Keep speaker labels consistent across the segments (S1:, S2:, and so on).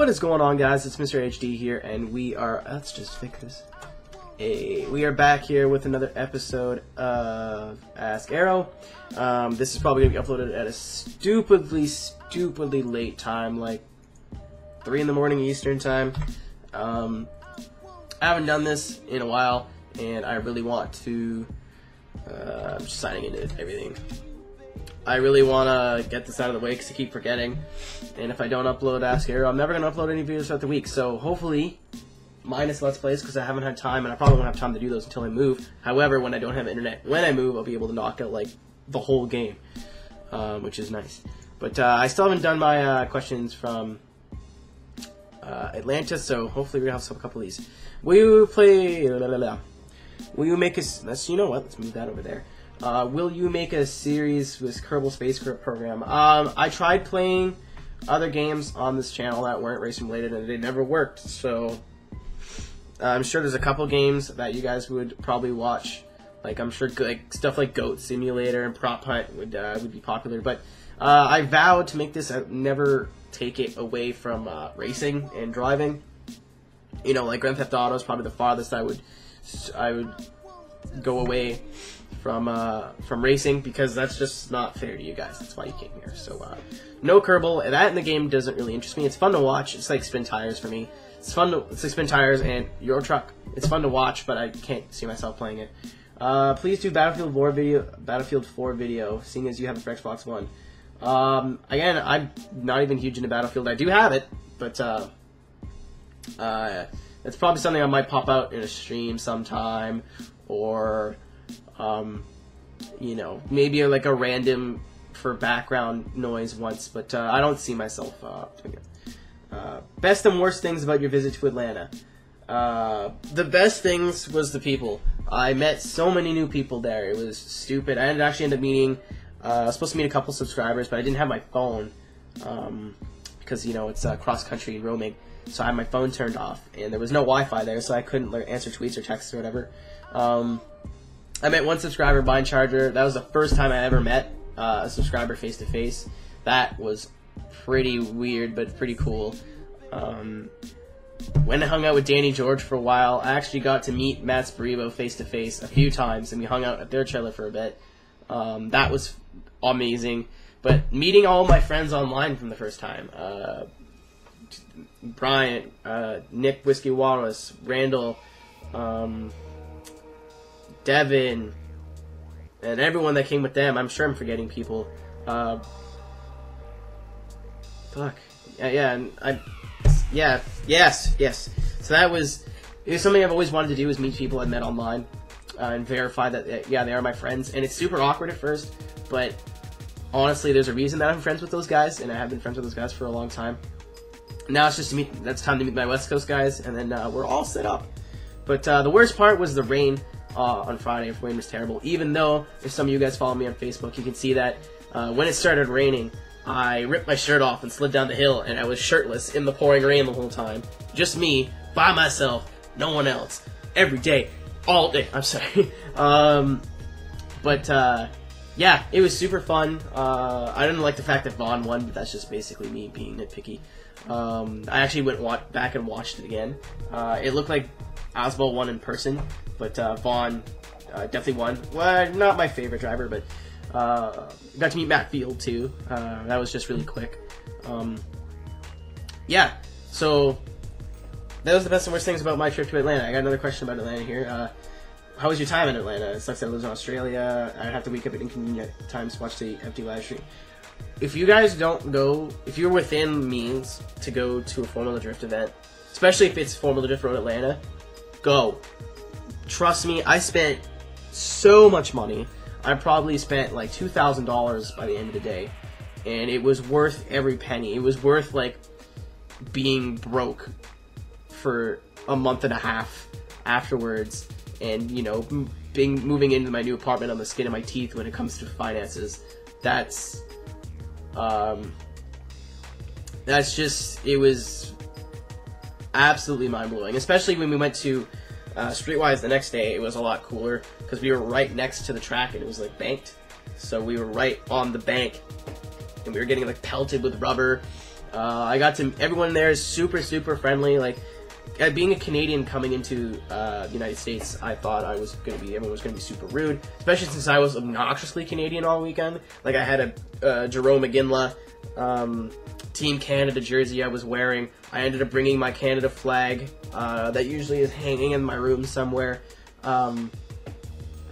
S1: What is going on, guys? It's MrAeroHD here, and we are, let's just fix this. We are back here with another episode of Ask Aero. This is probably going to be uploaded at a stupidly late time, like 3 in the morning Eastern time. I haven't done this in a while, and I really want to, I'm just signing into everything. I really want to get this out of the way because I keep forgetting. And if I don't upload Ask Aero, I'm never going to upload any videos throughout the week. So hopefully, minus Let's Plays, because I haven't had time, and I probably won't have time to do those until I move. However, when I don't have internet, when I move, I'll be able to knock out like the whole game, which is nice. But I still haven't done my questions from Atlanta, so hopefully we're going to have a couple of these. Will you play... Will you make a... you know what? Let's move that over there. Will you make a series with Kerbal Space Program? I tried playing other games on this channel that weren't racing related, and they never worked. So I'm sure there's a couple games that you guys would probably watch. Like I'm sure like stuff like Goat Simulator and Prop Hunt would be popular. But I vowed to make this never take it away from racing and driving. You know, like Grand Theft Auto is probably the farthest I would go away from racing, because that's just not fair to you guys. That's why you came here. So no Kerbal. That in the game doesn't really interest me. It's fun to watch. It's like spin tires for me. It's like spin tires and Euro Truck. It's fun to watch, but I can't see myself playing it. Please do Battlefield 4 video, seeing as you have it for Xbox One. Again, I'm not even huge into Battlefield. I do have it, but it's probably something I might pop out in a stream sometime, or you know, maybe like a random for background noise once, but I don't see myself doing it. Best and worst things about your visit to Atlanta. The best things was the people. I met so many new people there. It was stupid. I actually ended up meeting, I was supposed to meet a couple subscribers, but I didn't have my phone, because, you know, it's cross-country roaming, so I had my phone turned off, and there was no Wi-Fi there, so I couldn't like, answer tweets or texts or whatever. I met one subscriber, Bind Charger. That was the first time I ever met a subscriber face-to-face. That was pretty weird, but pretty cool. When I hung out with Danny George for a while, I actually got to meet Matt Sparibo face-to-face a few times, and we hung out at their trailer for a bit. That was amazing. But meeting all my friends online from the first time, Bryant, Nick Whiskey Wallace, Randall, Devin, and everyone that came with them. I'm sure I'm forgetting people. Fuck. Yes. So it was something I've always wanted to do, is meet people I met online, and verify that, yeah, they are my friends. And it's super awkward at first, but honestly, there's a reason that I'm friends with those guys, and I have been friends with those guys for a long time. Now it's just that's time to meet my West Coast guys, and then we're all set up. But the worst part was the rain on Friday. If rain was terrible, even though if some of you guys follow me on Facebook, you can see that when it started raining, I ripped my shirt off and slid down the hill, and I was shirtless in the pouring rain the whole time. Just me, by myself, no one else, every day, all day. I'm sorry. Yeah, it was super fun. I didn't like the fact that Vaughn won, but that's just basically me being nitpicky. I actually went back and watched it again. It looked like Oswald won in person, but Vaughn definitely won. Well, not my favorite driver, but got to meet Matt Field too. That was just really quick. Yeah, so that was the best and worst things about my trip to Atlanta. I got another question about Atlanta here. How was your time in Atlanta? It sucks that I live in Australia. I have to wake up at inconvenient times to watch the empty live stream. If you guys don't go, if you're within means to go to a Formula Drift event, especially if it's Formula Drift Road Atlanta, go. Trust me, I spent so much money. I probably spent like $2,000 by the end of the day, and it was worth every penny. It was worth like being broke for a month and a half afterwards, and you know, moving into my new apartment on the skin of my teeth when it comes to finances. That's just, it was absolutely mind-blowing, especially when we went to Streetwise the next day. It was a lot cooler because we were right next to the track, and it was like banked, so we were right on the bank, and we were getting like pelted with rubber. I got to everyone there is super friendly. Like being a Canadian coming into the United States, I thought everyone was gonna be super rude, especially since I was obnoxiously Canadian all weekend. Like I had a Jerome McGinley Team Canada jersey I was wearing. I ended up bringing my Canada flag that usually is hanging in my room somewhere. I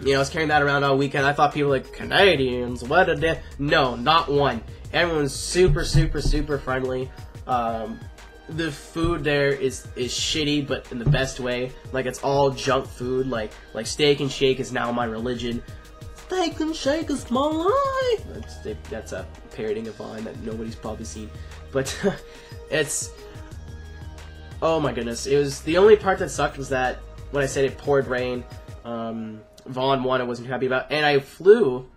S1: was carrying that around all weekend. I thought people were like, Canadians, what a day. No, not one. Everyone's super friendly. The food there is shitty, but in the best way. Like, it's all junk food. Like Steak and Shake is now my religion. Steak and Shake is my life. That's a parodying of Vine that nobody's probably seen. But it's... Oh my goodness. It was... The only part that sucked was that when I said it poured rain, Vaughn won, I wasn't happy about. And I flew.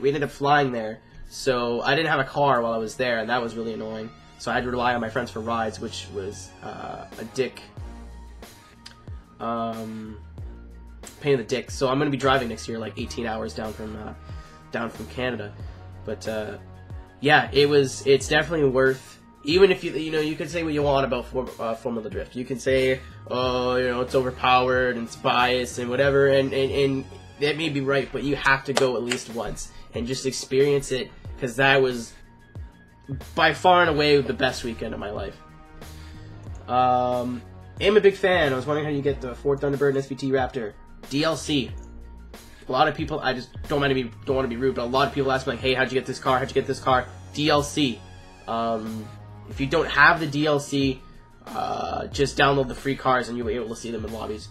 S1: We ended up flying there. So I didn't have a car while I was there, and that was really annoying. So I had to rely on my friends for rides, which was a dick. Pain in the dick. So I'm going to be driving next year, like 18 hours down from Canada. But yeah, it's definitely worth. Even if you could say what you want about Formula Drift. You can say, oh, it's overpowered and it's biased and whatever, and that may be right, but you have to go at least once and just experience it, because that was by far and away the best weekend of my life. I'm a big fan. I was wondering how you get the Ford Thunderbird and SVT Raptor DLC. A lot of people, I just don't want to be rude, but a lot of people ask me like, hey, how'd you get this car? How'd you get this car? DLC. If you don't have the DLC, just download the free cars and you'll be able to see them in lobbies.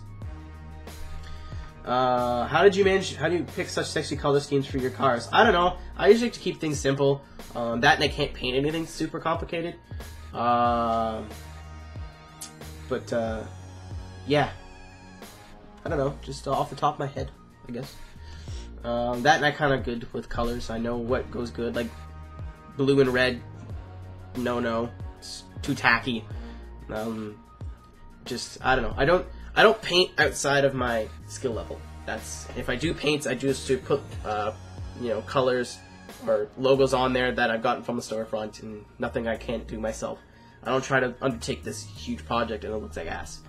S1: How do you pick such sexy color schemes for your cars? I don't know. I usually like to keep things simple. That, and I can't paint anything super complicated. Yeah. I don't know. Just off the top of my head, I guess. That, and I'm kind of good with colors. I know what goes good. Like blue and red. No. It's too tacky. I don't know. I don't paint outside of my skill level. If I do paints, I just to put colors or logos on there that I've gotten from the storefront, and nothing I can't do myself. I don't try to undertake this huge project and it looks like ass.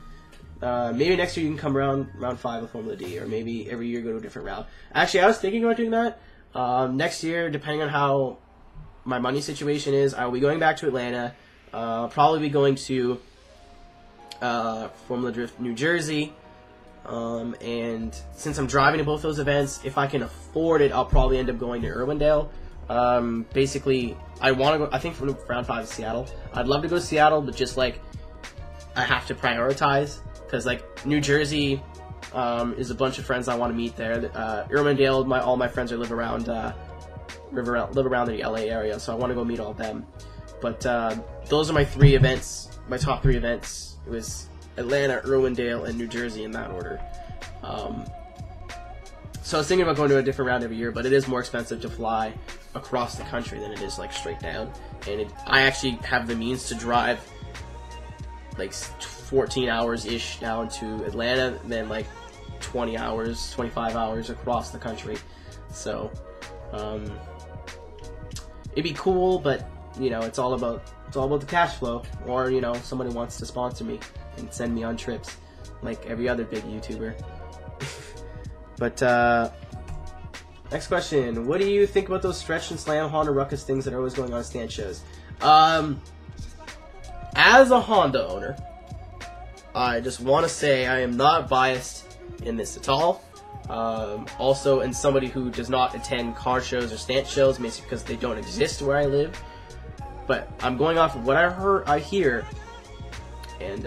S1: Maybe next year you can come around round 5 with Formula D, or maybe every year go to a different round. Actually, I was thinking about doing that. Next year, depending on how my money situation is, I will be going back to Atlanta. Probably be going to Formula Drift New Jersey, and since I'm driving to both those events, if I can afford it, I'll probably end up going to Irwindale. Basically, I want to go, I think from round 5 to Seattle. I'd love to go to Seattle, but just like I have to prioritize, because like New Jersey is a bunch of friends I want to meet there. Irwindale, all my friends live around the LA area, so I want to go meet all of them. But those are my 3 events, my top 3 events. It was Atlanta, Irwindale, and New Jersey in that order. So I was thinking about going to a different round every year, but it is more expensive to fly across the country than it is like straight down. And I actually have the means to drive like 14 hours-ish down to Atlanta, and then like 20 hours, 25 hours across the country. So it'd be cool, but it's all about the cash flow, or somebody wants to sponsor me and send me on trips like every other big YouTuber. But next question, what do you think about those stretch and slam Honda Ruckus things that are always going on stand shows? As a Honda owner, I just want to say I am not biased in this at all. Also, and somebody who does not attend car shows or stand shows, basically because they don't exist where I live. But I'm going off of what I hear, and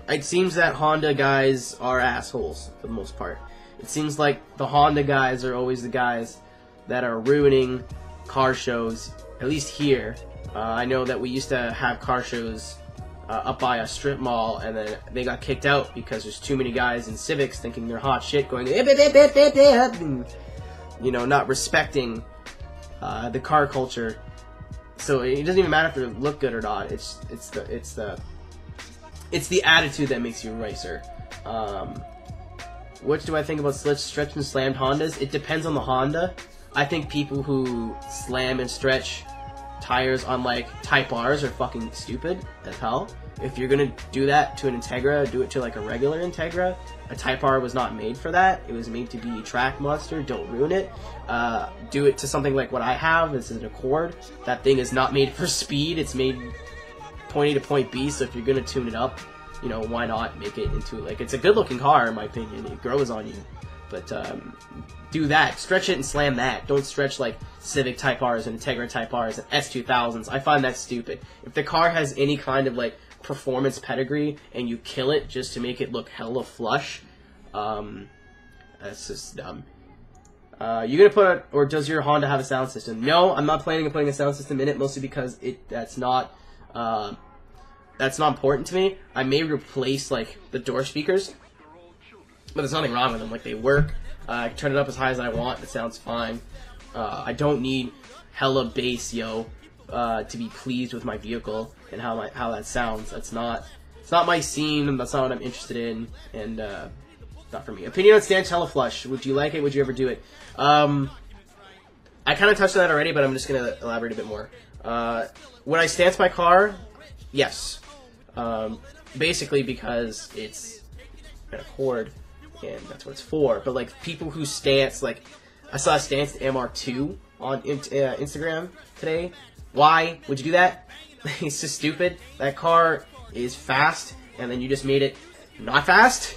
S1: it seems that Honda guys are assholes for the most part. It seems like the Honda guys are always the guys that are ruining car shows, at least here. I know that we used to have car shows up by a strip mall, and then they got kicked out because there's too many guys in Civics thinking they're hot shit, going and, not respecting the car culture. So it doesn't even matter if they look good or not. It's the attitude that makes you a racer. What do I think about stretch and slammed Hondas? It depends on the Honda. I think people who slam and stretch tires on like Type R's are fucking stupid as hell. If you're gonna do that to an Integra, do it to like a regular Integra. A Type R was not made for that. It was made to be a track monster. Don't ruin it. Do it to something like what I have. This is an Accord. That thing is not made for speed. It's made point A to point B. So if you're gonna tune it up, you know, why not make it into like, it's a good looking car in my opinion. It grows on you. But do that. Stretch it and slam that. Don't stretch like Civic Type R's and Integra Type R's and S2000s. I find that stupid. If the car has any kind of like performance pedigree and you kill it just to make it look hella flush, that's just dumb. You gonna put, or does your Honda have a sound system? No, I'm not planning on putting a sound system in it, mostly because that's not important to me. I may replace like the door speakers, but there's nothing wrong with them. Like, they work. I can turn it up as high as I want. It sounds fine. I don't need hella bass, to be pleased with my vehicle and how that sounds. It's not my scene. That's not what I'm interested in, and not for me. Opinion on stance hella flush. Would you like it? Would you ever do it? I kind of touched on that already, but I'm just gonna elaborate a bit more. Would I stance my car? Yes. Basically because it's an Accord, and that's what it's for. But like, people who stance, like, I saw a stance MR2 on Instagram today. Why would you do that? It's just stupid. That car is fast, and then you just made it not fast.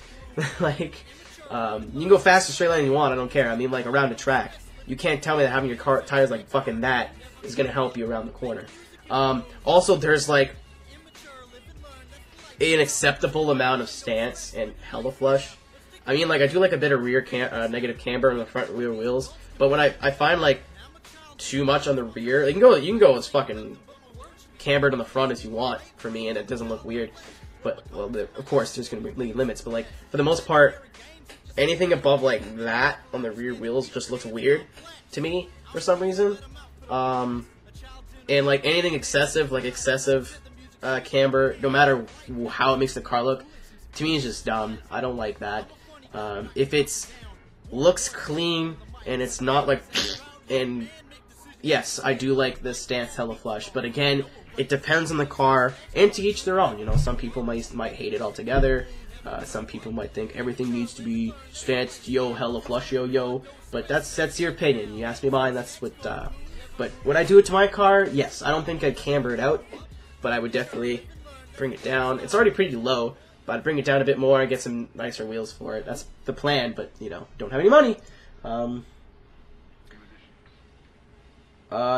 S1: Like, you can go fast or straight line you want. I don't care. I mean, like, around the track. You can't tell me that having your car tires like fucking that is gonna help you around the corner. Also, there's like an acceptable amount of stance and hella flush. I mean, like, I do like a bit of rear negative camber on the front rear wheels, but when I find like too much on the rear, you can go as fucking cambered on the front as you want for me, and it doesn't look weird. But well, of course, there's gonna be limits. But like, for the most part, anything above like that on the rear wheels just looks weird to me for some reason. And like anything excessive, camber, no matter how it makes the car look, to me is just dumb. I don't like that. If it's looks clean and it's not like, and yes, I do like the stance hella flush, but again, it depends on the car, and to each their own. You know, some people might hate it altogether. Some people might think everything needs to be stanced, hella flush, yo. But that's your opinion. You ask me mine. That's what. But would I do it to my car? Yes. I don't think I'd camber it out, but I would definitely bring it down. It's already pretty low, but I'd bring it down a bit more and get some nicer wheels for it. That's the plan. But don't have any money.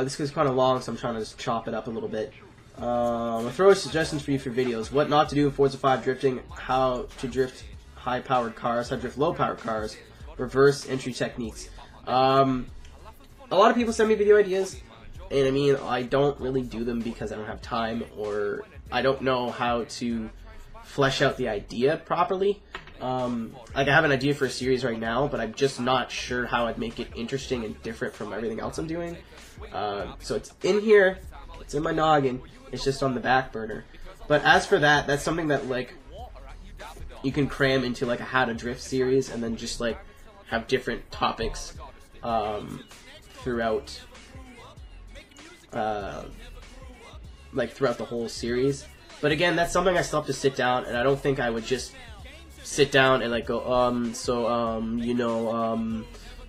S1: This is kind of long, so I'm trying to just chop it up a little bit. I'll throw suggestions for you for videos. What not to do in Forza 5 drifting, how to drift high-powered cars, how to drift low-powered cars, reverse entry techniques. A lot of people send me video ideas, and I mean, I don't really do them because I don't have time, or I don't know how to flesh out the idea properly. Like, I have an idea for a series right now, but I'm just not sure how I'd make it interesting and different from everything else I'm doing. So it's in here, it's in my noggin, it's just on the back burner. But as for that, that's something that, like, you can cram into, like, a how to drift series, and then just, like, have different topics, throughout, throughout the whole series. But again, that's something I still have to sit down, and I don't think I would just sit down and, like, go,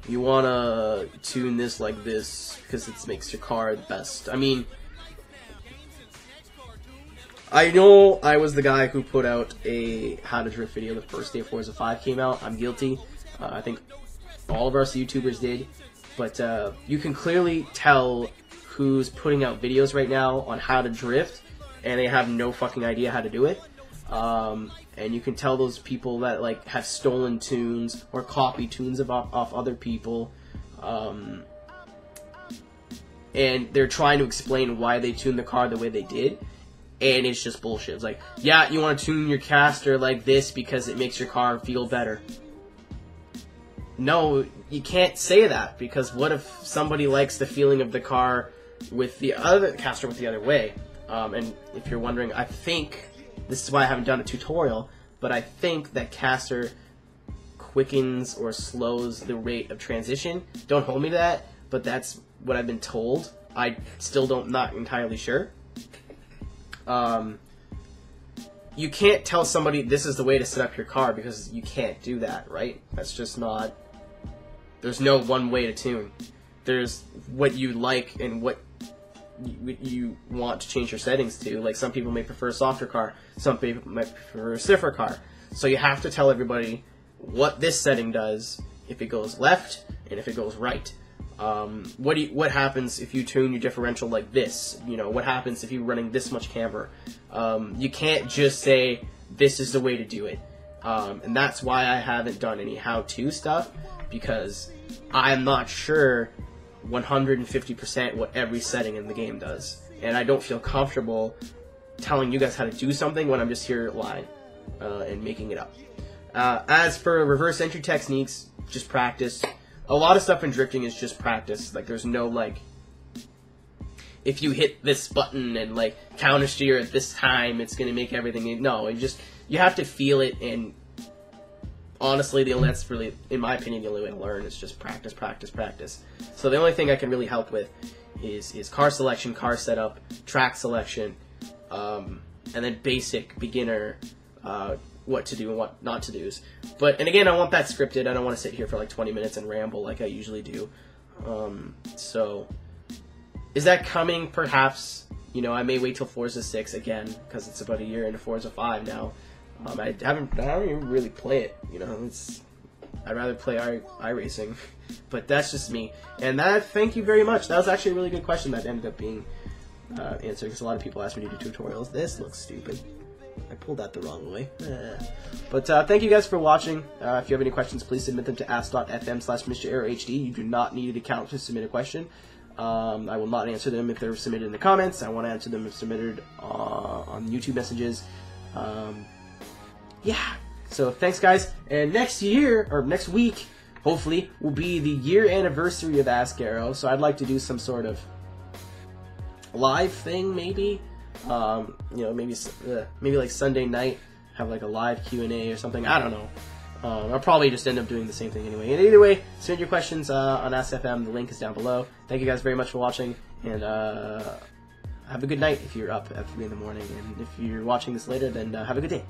S1: you wanna tune this like this, because it makes your car the best. I mean, I know I was the guy who put out a how to drift video the first day Forza 5 came out. I'm guilty. I think all of us YouTubers did. But you can clearly tell who's putting out videos right now on how to drift, and they have no fucking idea how to do it. And you can tell those people that, like, have stolen tunes or copy tunes off other people. And they're trying to explain why they tuned the car the way they did. And it's just bullshit. It's like, yeah, you want to tune your caster like this because it makes your car feel better. No, you can't say that, because what if somebody likes the feeling of the car with the other caster with the other way? And if you're wondering, I think, this is why I haven't done a tutorial, but I think that caster quickens or slows the rate of transition. Don't hold me to that, but that's what I've been told. I still not entirely sure. You can't tell somebody this is the way to set up your car, because you can't do that, right? That's just not... There's no one way to tune. There's what you like and what you want to change your settings to. Like, some people may prefer a softer car, some people might prefer a stiffer car. So you have to tell everybody what this setting does if it goes left and if it goes right. What happens if you tune your differential like this? You know, what happens if you're running this much camber? You can't just say, this is the way to do it. And that's why I haven't done any how-to stuff, because I'm not sure 150% what every setting in the game does. And I don't feel comfortable telling you guys how to do something when I'm just here lying and making it up. As for reverse entry techniques, just practice. A lot of stuff in drifting is just practice. Like, there's no, like, if you hit this button and, like, counter steer at this time, it's going to make everything... No, you have to feel it, and honestly, that's really, in my opinion, the only way to learn is just practice, practice, practice. So the only thing I can really help with is car selection, car setup, track selection, and then basic, beginner, what to do and what not to do. And again, I want that scripted. I don't want to sit here for like 20 minutes and ramble like I usually do. So, is that coming? Perhaps. You know, I may wait till Forza 6 again, because it's about a year into Forza 5 now. I don't even really play it. You know, I'd rather play iRacing, but that's just me. And thank you very much. That was actually a really good question that ended up being answered, because a lot of people ask me to do tutorials. This looks stupid. I pulled that the wrong way. But thank you guys for watching. If you have any questions, please submit them to ask.fm/MrAeroHD. You do not need an account to submit a question. I will not answer them if they're submitted in the comments. I want to answer them if submitted on YouTube messages. Yeah. So thanks, guys. And next week, hopefully, will be the year anniversary of Ask Aero. So I'd like to do some sort of live thing, maybe. You know, maybe like Sunday night, have like a live Q&A or something. I don't know. I'll probably just end up doing the same thing anyway. And either way, send your questions on AskFM. The link is down below. Thank you guys very much for watching, and have a good night if you're up at 3 in the morning. And if you're watching this later, then have a good day.